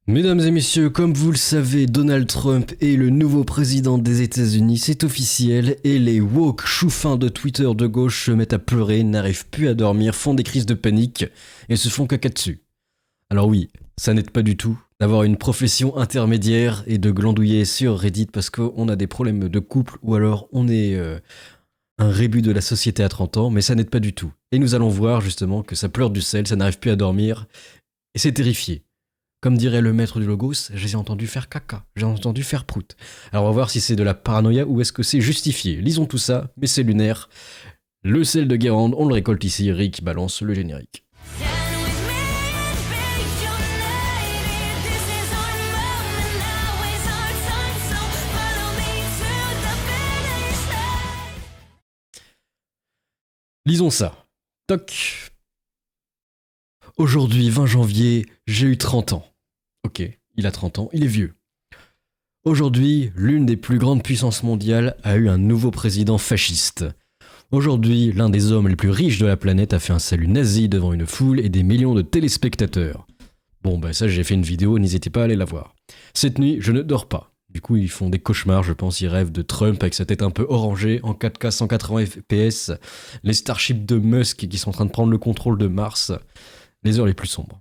Mesdames et messieurs, comme vous le savez, Donald Trump est le nouveau président des États-Unis, c'est officiel, et les woke chouffins de Twitter de gauche se mettent à pleurer, n'arrivent plus à dormir, font des crises de panique et se font caca dessus. Alors oui, ça n'aide pas du tout d'avoir une profession intermédiaire et de glandouiller sur Reddit parce qu'on a des problèmes de couple ou alors on est un rébut de la société à 30 ans, mais ça n'aide pas du tout. Et nous allons voir justement que ça pleure du sel, ça n'arrive plus à dormir et c'est terrifié. Comme dirait le maître du Logos, j'ai entendu faire caca, j'ai entendu faire prout. Alors on va voir si c'est de la paranoïa ou est-ce que c'est justifié. Lisons tout ça, mais c'est lunaire. Le sel de Guérande, on le récolte ici, Rick balance le générique. Lisons ça. Toc. Aujourd'hui, 20 janvier, j'ai eu 30 ans. Ok, il a 30 ans, il est vieux. Aujourd'hui, l'une des plus grandes puissances mondiales a eu un nouveau président fasciste. Aujourd'hui, l'un des hommes les plus riches de la planète a fait un salut nazi devant une foule et des millions de téléspectateurs. Bon, bah ça, j'ai fait une vidéo, n'hésitez pas à aller la voir. Cette nuit, je ne dors pas. Du coup, ils font des cauchemars, je pense, ils rêvent de Trump avec sa tête un peu orangée, en 4K 180 FPS, les Starships de Musk qui sont en train de prendre le contrôle de Mars, les heures les plus sombres.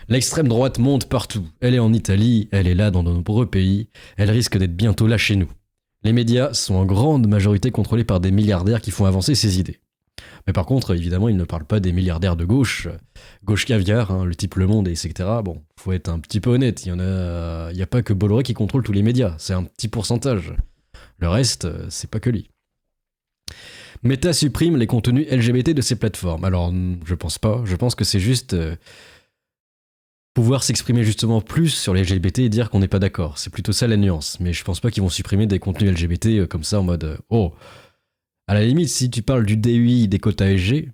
L'extrême droite monte partout. Elle est en Italie, elle est là dans de nombreux pays, elle risque d'être bientôt là chez nous. Les médias sont en grande majorité contrôlés par des milliardaires qui font avancer ces idées. Mais par contre, évidemment, ils ne parlent pas des milliardaires de gauche, gauche caviar, hein, le type Le Monde, etc. Bon, faut être un petit peu honnête, il y a pas que Bolloré qui contrôle tous les médias, c'est un petit pourcentage. Le reste, c'est pas que lui. Meta supprime les contenus LGBT de ses plateformes. Alors, je pense pas, je pense que c'est juste pouvoir s'exprimer justement plus sur les LGBT et dire qu'on n'est pas d'accord. C'est plutôt ça la nuance, mais je pense pas qu'ils vont supprimer des contenus LGBT comme ça en mode oh. À la limite, si tu parles du DUI, des quotas SG,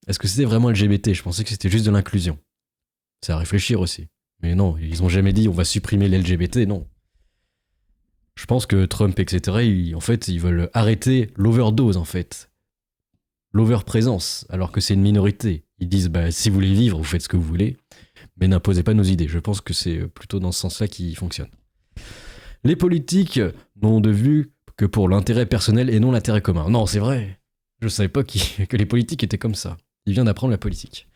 est-ce que c'était vraiment LGBT? Je pensais que c'était juste de l'inclusion. C'est à réfléchir aussi. Mais non, ils ont jamais dit on va supprimer l'LGBT, non. Je pense que Trump, etc., ils veulent arrêter l'overdose, en fait. L'overprésence, alors que c'est une minorité. Ils disent, bah, si vous voulez vivre, vous faites ce que vous voulez, mais n'imposez pas nos idées. Je pense que c'est plutôt dans ce sens-là qu'ils fonctionnent. Les politiques n'ont de vue que pour l'intérêt personnel et non l'intérêt commun. Non, c'est vrai. Je savais pas que les politiques étaient comme ça. Il vient d'apprendre la politique.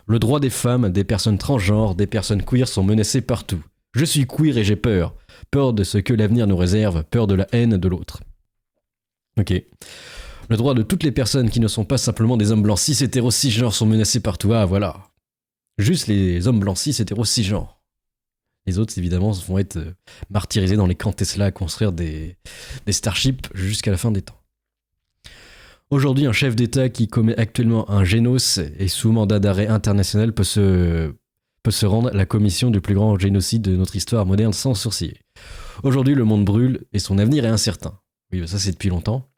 Le droit des femmes, des personnes transgenres, des personnes queer sont menacés partout. Je suis queer et j'ai peur. Peur de ce que l'avenir nous réserve, peur de la haine de l'autre. Ok. Le droit de toutes les personnes qui ne sont pas simplement des hommes blancs cis hétéros cisgenres sont menacés partout. Ah, voilà. Juste les hommes blancs cis hétéros cisgenres. Les autres, évidemment, vont être martyrisés dans les camps Tesla à construire des Starships jusqu'à la fin des temps. Aujourd'hui, un chef d'État qui commet actuellement un génocide et sous mandat d'arrêt international peut se rendre à la commission du plus grand génocide de notre histoire moderne sans sourciller. Aujourd'hui, le monde brûle et son avenir est incertain. Oui, ça c'est depuis longtemps.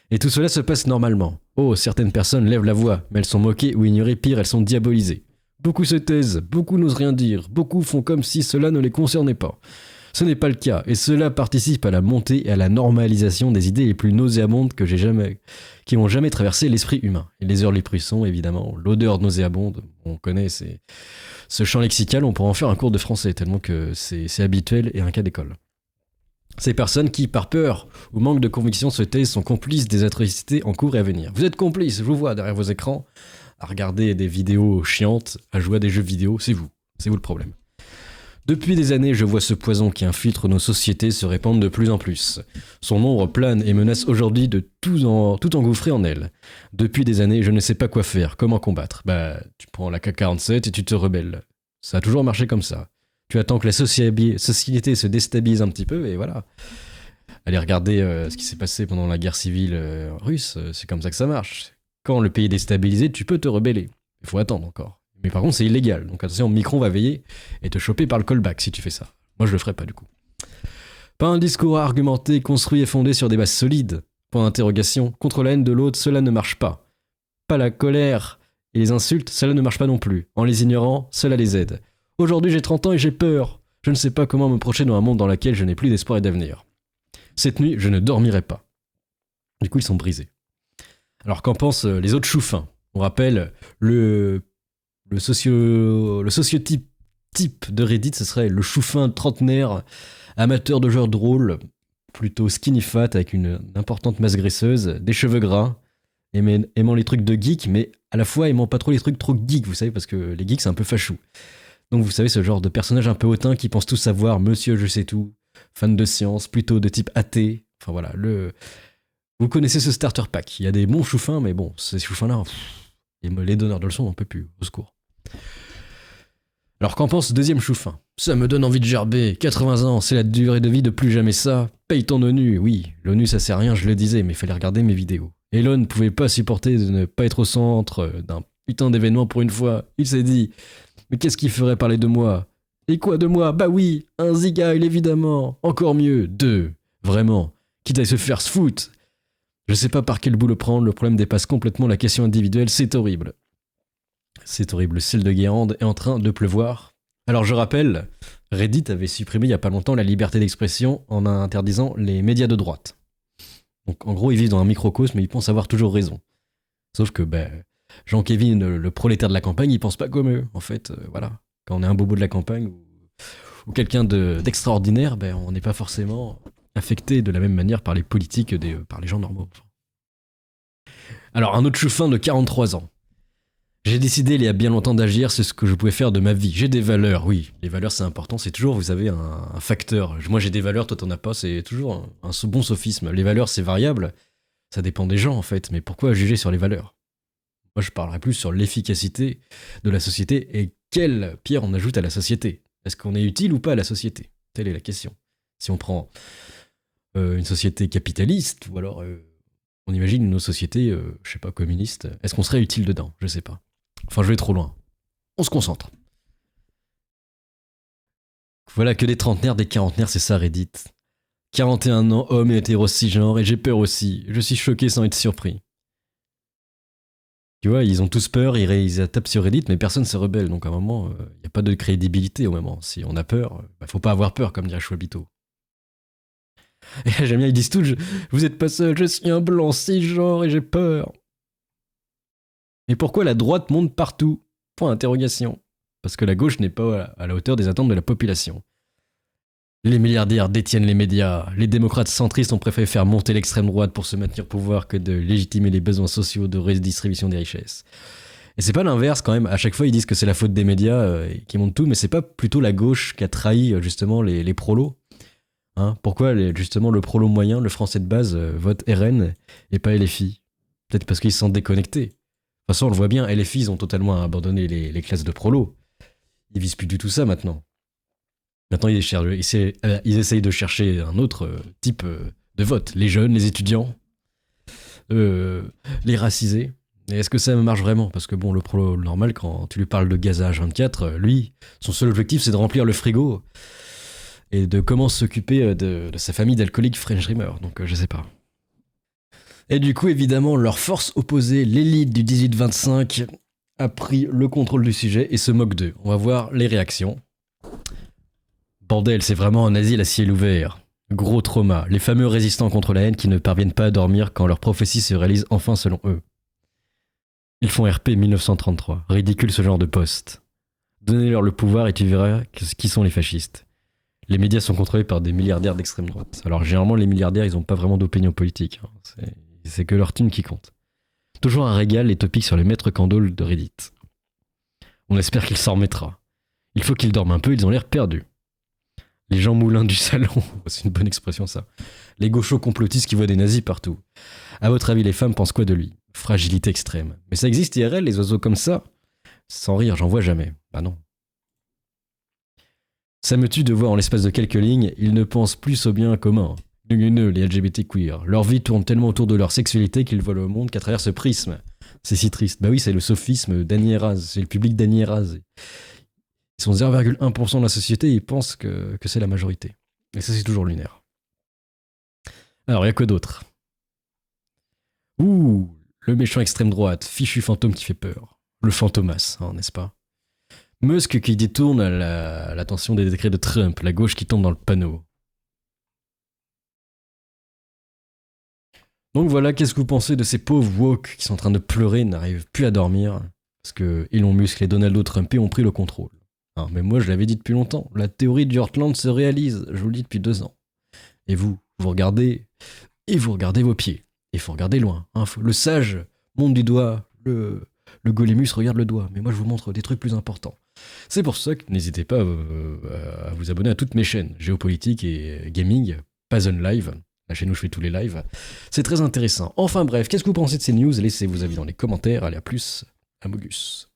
Et tout cela se passe normalement. Oh, certaines personnes lèvent la voix, mais elles sont moquées ou ignorées, pire, elles sont diabolisées. Beaucoup se taisent, beaucoup n'osent rien dire, beaucoup font comme si cela ne les concernait pas. Ce n'est pas le cas, et cela participe à la montée et à la normalisation des idées les plus nauséabondes qui ont jamais traversé l'esprit humain. Et les heures les plus sont, évidemment, l'odeur nauséabonde, on connaît ce champ lexical, on pourrait en faire un cours de français, tellement que c'est habituel et un cas d'école. Ces personnes qui, par peur ou manque de conviction, se taisent sont complices des atrocités en cours et à venir. Vous êtes complices, je vous vois derrière vos écrans, à regarder des vidéos chiantes, à jouer à des jeux vidéo, c'est vous le problème. Depuis des années, je vois ce poison qui infiltre nos sociétés se répandre de plus en plus. Son ombre plane et menace aujourd'hui de tout engouffrer en elle. Depuis des années, je ne sais pas quoi faire, comment combattre. Bah, tu prends la K-47 et tu te rebelles. Ça a toujours marché comme ça. Tu attends que la société se déstabilise un petit peu et voilà. Allez regarder ce qui s'est passé pendant la guerre civile russe, c'est comme ça que ça marche. Quand le pays est déstabilisé, tu peux te rebeller. Il faut attendre encore. Mais par contre, c'est illégal. Donc attention, Micron va veiller et te choper par le callback si tu fais ça. Moi, je le ferai pas du coup. Pas un discours argumenté, construit et fondé sur des bases solides. Point d'interrogation. Contre la haine de l'autre, cela ne marche pas. Pas la colère et les insultes, cela ne marche pas non plus. En les ignorant, cela les aide. Aujourd'hui, j'ai 30 ans et j'ai peur. Je ne sais pas comment me projeter dans un monde dans lequel je n'ai plus d'espoir et d'avenir. Cette nuit, je ne dormirai pas. Du coup, ils sont brisés. Alors qu'en pensent les autres chouffins? On rappelle le sociotype type de Reddit, ce serait le chouffin trentenaire, amateur de jeux de rôle, plutôt skinny fat avec une importante masse graisseuse, des cheveux gras, aimant les trucs de geek, mais à la fois aimant pas trop les trucs trop geeks, vous savez, parce que les geeks c'est un peu fachou. Donc vous savez, ce genre de personnage un peu hautain qui pense tout savoir, monsieur je sais tout, fan de science, plutôt de type athée. Enfin voilà, vous connaissez ce starter pack. Il y a des bons chouffins, mais bon, ces chouffins-là, les donneurs de leçons n'en peuvent plus, au secours. Alors qu'en pense deuxième chouffin? Ça me donne envie de gerber, 80 ans, c'est la durée de vie de plus jamais ça. Paye ton ONU, oui, l'ONU ça sert à rien, je le disais, mais il fallait regarder mes vidéos. Elon ne pouvait pas supporter de ne pas être au centre d'un putain d'événement pour une fois. Il s'est dit, mais qu'est-ce qui ferait parler de moi? Et quoi de moi? Bah oui, un zigail évidemment, encore mieux, deux, vraiment, quitte à se faire se foutre. Je sais pas par quel bout le prendre, le problème dépasse complètement la question individuelle, c'est horrible. C'est horrible, le ciel de Guérande est en train de pleuvoir. Alors je rappelle, Reddit avait supprimé il y a pas longtemps la liberté d'expression en interdisant les médias de droite. Donc en gros, ils vivent dans un microcosme, mais ils pensent avoir toujours raison. Sauf que Jean-Kévin, le prolétaire de la campagne, il pense pas comme eux. En fait, voilà. Quand on est un bobo de la campagne ou quelqu'un d'extraordinaire, on n'est pas forcément affecté de la même manière par les politiques, par les gens normaux. Alors, un autre chouffin de 43 ans. J'ai décidé il y a bien longtemps d'agir, c'est ce que je pouvais faire de ma vie. J'ai des valeurs, oui. Les valeurs, c'est important. C'est toujours, vous savez, un facteur. Moi, j'ai des valeurs, toi, t'en as pas. C'est toujours un bon sophisme. Les valeurs, c'est variable. Ça dépend des gens, en fait. Mais pourquoi juger sur les valeurs? Moi, je parlerais plus sur l'efficacité de la société et quelle pierre on ajoute à la société. Est-ce qu'on est utile ou pas à la société? Telle est la question. Si on prend une société capitaliste, ou alors on imagine une autre société, je sais pas, communiste, est-ce qu'on serait utile dedans? Je sais pas. Enfin, je vais trop loin. On se concentre. Voilà, que des trentenaires, des quarantenaires, c'est ça Reddit. 41 ans, homme et hétéro cisgenre, et j'ai peur aussi. Je suis choqué sans être surpris. Tu vois, ils ont tous peur, ils tapent sur Reddit, mais personne se rebelle. Donc à un moment, il n'y a pas de crédibilité au moment. Si on a peur, faut pas avoir peur, comme dirait Chouabito. Et j'aime bien, ils disent tous, vous êtes pas seul, je suis un blanc cisgenre et j'ai peur. Mais pourquoi la droite monte partout? Point d'interrogation. Parce que la gauche n'est pas à la hauteur des attentes de la population. Les milliardaires détiennent les médias. Les démocrates centristes ont préféré faire monter l'extrême droite pour se maintenir au pouvoir que de légitimer les besoins sociaux de redistribution des richesses. Et c'est pas l'inverse quand même. À chaque fois, ils disent que c'est la faute des médias qui montent tout, mais c'est pas plutôt la gauche qui a trahi justement les prolos. Pourquoi justement le prolo moyen, le français de base, vote RN et pas LFI? Peut-être parce qu'ils se sentent déconnectés. De toute façon, on le voit bien, LFI, ils ont totalement abandonné les classes de prolos. Ils visent plus du tout ça maintenant. Maintenant, ils essayent de chercher un autre type de vote. Les jeunes, les étudiants, les racisés. Et est-ce que ça marche vraiment? Parce que bon, le prolo normal, quand tu lui parles de gazage 24, lui, son seul objectif, c'est de remplir le frigo et de comment s'occuper de sa famille d'alcooliques French Dreamer. Donc, je sais pas. Et du coup, évidemment, leur force opposée, l'élite du 18-25, a pris le contrôle du sujet et se moque d'eux. On va voir les réactions. Bordel, c'est vraiment un asile à ciel ouvert. Gros trauma. Les fameux résistants contre la haine qui ne parviennent pas à dormir quand leur prophétie se réalise enfin selon eux. Ils font RP 1933. Ridicule ce genre de poste. Donnez-leur le pouvoir et tu verras qui sont les fascistes. Les médias sont contrôlés par des milliardaires d'extrême droite. Alors généralement, les milliardaires, ils n'ont pas vraiment d'opinion politique. C'est que leur thune qui compte. Toujours un régal, les topics sur les maîtres candoles de Reddit. On espère qu'il s'en remettra. Il faut qu'ils dorment un peu, ils ont l'air perdus. Les gens moulins du salon, c'est une bonne expression ça. Les gauchos complotistes qui voient des nazis partout. À votre avis, les femmes pensent quoi de lui? Fragilité extrême. Mais ça existe IRL, les oiseaux comme ça? Sans rire, j'en vois jamais. Bah non. Ça me tue de voir en l'espace de quelques lignes, ils ne pensent plus au bien commun. Les LGBT queer. Leur vie tourne tellement autour de leur sexualité qu'ils voient le monde qu'à travers ce prisme. C'est si triste. Bah oui, c'est le sophisme d'Annie Eraz. C'est le public d'Annie Eraz. Ils sont 0,1% de la société et ils pensent que c'est la majorité. Et ça, c'est toujours lunaire. Alors, il y a quoi d'autre? Ouh, le méchant extrême droite, fichu fantôme qui fait peur. Le fantomas, n'est-ce pas? Musk qui détourne l'attention des décrets de Trump, la gauche qui tombe dans le panneau. Donc voilà, qu'est-ce que vous pensez de ces pauvres woke qui sont en train de pleurer, n'arrivent plus à dormir, parce que Elon Musk, les Donaldo Trumpés ont pris le contrôle. Hein, mais moi, je l'avais dit depuis longtemps. La théorie du Heartland se réalise. Je vous le dis depuis 2 ans. Et vous regardez, et vous regardez vos pieds. Il faut regarder loin. Hein. Le sage monte du doigt, le golémus regarde le doigt. Mais moi, je vous montre des trucs plus importants. C'est pour ça que n'hésitez pas à vous abonner à toutes mes chaînes, géopolitique et gaming, Puzzle Live, la chaîne où je fais tous les lives. C'est très intéressant. Enfin bref, qu'est-ce que vous pensez de ces news? Laissez vos avis dans les commentaires. Allez, à plus, à Mogus.